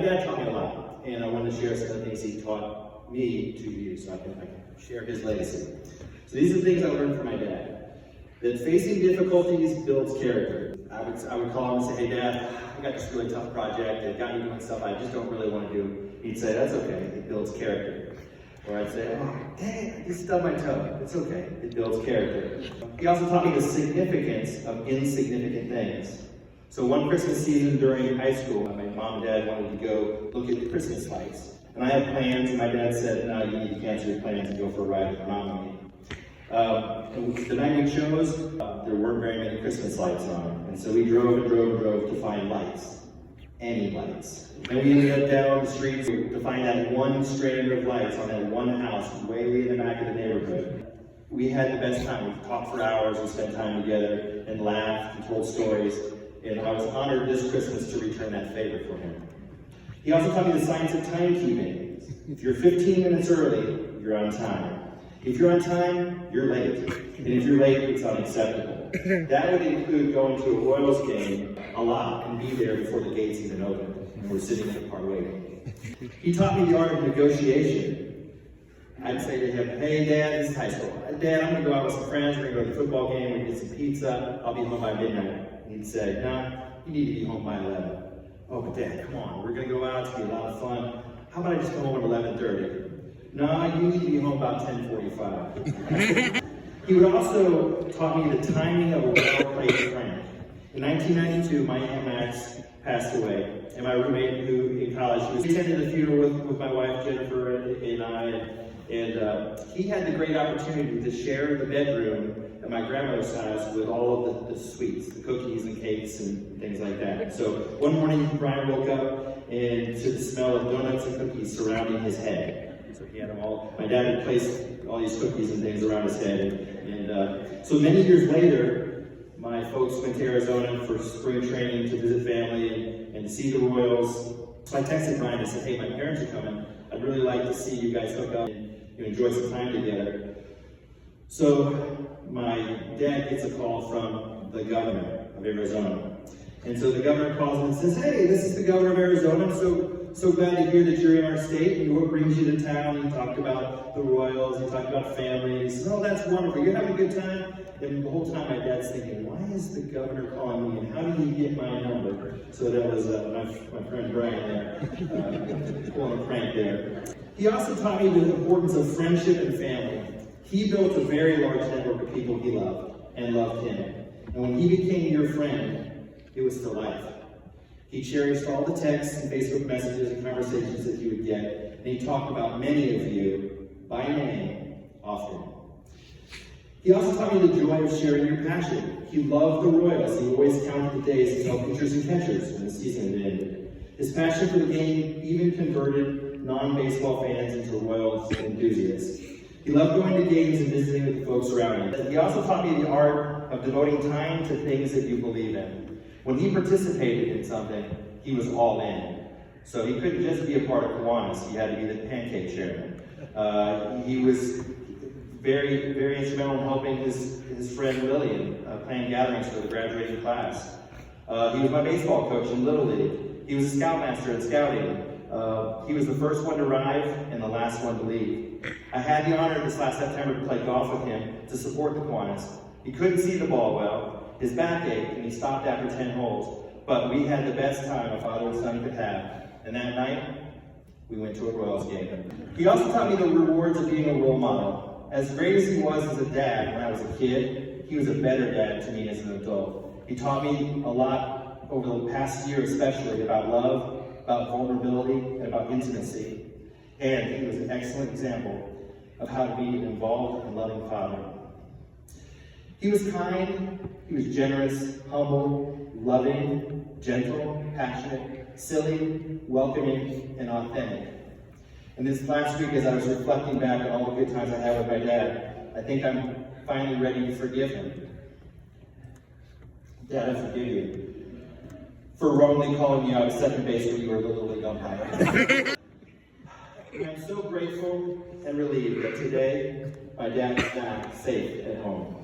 dad taught me a lot, and I wanted to share some of the things he taught me to you, so I can share his legacy. So these are the things I learned from my dad. That facing difficulties builds character. I would call him and say, hey Dad, I got this really tough project, it got me doing stuff I just don't really want to do. He'd say, that's okay, it builds character. Or I'd say, oh, dang, I just stubbed my toe. It's okay, it builds character. He also taught me the significance of insignificant things. So one Christmas season during high school, my mom and dad wanted to go look at the Christmas lights. And I had plans, and my dad said, no, you need to cancel your plans and go for a ride with my mom and me. And the night we chose, there weren't very many Christmas lights on. And so we drove and drove and drove to find lights. Any lights. And we ended up down the streets to find that one strand of lights on that one house way in the back of the neighborhood. We had the best time. We talked for hours, we spent time together and laughed and told stories. And I was honored this Christmas to return that favor for him. He also taught me the science of timekeeping. If you're 15 minutes early, you're on time. If you're on time, you're late. And if you're late, it's unacceptable. That would include going to a Royals game a lot and be there before the gates even open. And we're sitting in the car waiting. He taught me the art of negotiation. I'd say to him, hey Dad, this is high school. Dad, I'm gonna go out with some friends, we're gonna go to the football game, we're gonna get some pizza, I'll be home by midnight. And he'd say, nah, you need to be home by 11. Oh, but Dad, come on, we're gonna go out, it's gonna be a lot of fun. How about I just come home at 11:30? No, you need to be home about 10:45. He would also taught me the timing of a well-placed friend. In 1992, my Aunt Max passed away, and my roommate, who in college, he attended the funeral with my wife Jennifer and I, and he had the great opportunity to share the bedroom at my grandmother's house with all of the sweets, the cookies and cakes and things like that. So one morning, Brian woke up and to the smell of donuts and cookies surrounding his head. So he had them all. My dad had placed all these cookies and things around his head. And so many years later, my folks went to Arizona for spring training to visit family and see the Royals. So I texted Brian and said, hey, my parents are coming. I'd really like to see you guys hook up and enjoy some time together. So my dad gets a call from the governor of Arizona. And so the governor calls him and says, hey, this is the governor of Arizona. So glad to hear that you're in our state and what brings you to town. He talked about the Royals, he talked about family. He says, oh, that's wonderful. You're having a good time? And the whole time my dad's thinking, why is the governor calling me and how did he get my number? So that was my friend Brian there, pulling a prank there. He also taught me the importance of friendship and family. He built a very large network of people he loved and loved him. And when he became your friend, it was for life. He cherished all the texts and Facebook messages and conversations that he would get, and he talked about many of you by name often. He also taught me the joy of sharing your passion. He loved the Royals. He always counted the days to tell pitchers and catchers when the season had ended. His passion for the game even converted non-baseball fans into Royals enthusiasts. He loved going to games and visiting with the folks around him. He also taught me the art of devoting time to things that you believe in. When he participated in something, he was all in. So he couldn't just be a part of Kiwanis, he had to be the pancake chairman. He was very, very instrumental in helping his friend Lillian plan gatherings for the graduating class. He was my baseball coach in Little League. He was a scoutmaster in scouting. He was the first one to arrive and the last one to leave. I had the honor this last September to play golf with him to support the Kiwanis. He couldn't see the ball well. His back ached and he stopped after 10 holes. But we had the best time a father and son could have. And that night, we went to a Royals game. He also taught me the rewards of being a role model. As great as he was as a dad when I was a kid, he was a better dad to me as an adult. He taught me a lot over the past year especially about love, about vulnerability, and about intimacy. And he was an excellent example of how to be an involved and loving father. He was kind, he was generous, humble, loving, gentle, passionate, silly, welcoming, and authentic. And this last week, as I was reflecting back on all the good times I had with my dad, I think I'm finally ready to forgive him. Dad, I forgive you for wrongly calling you out at second base when you were a Little League umpire. And I'm so grateful and relieved that today my dad is back safe at home.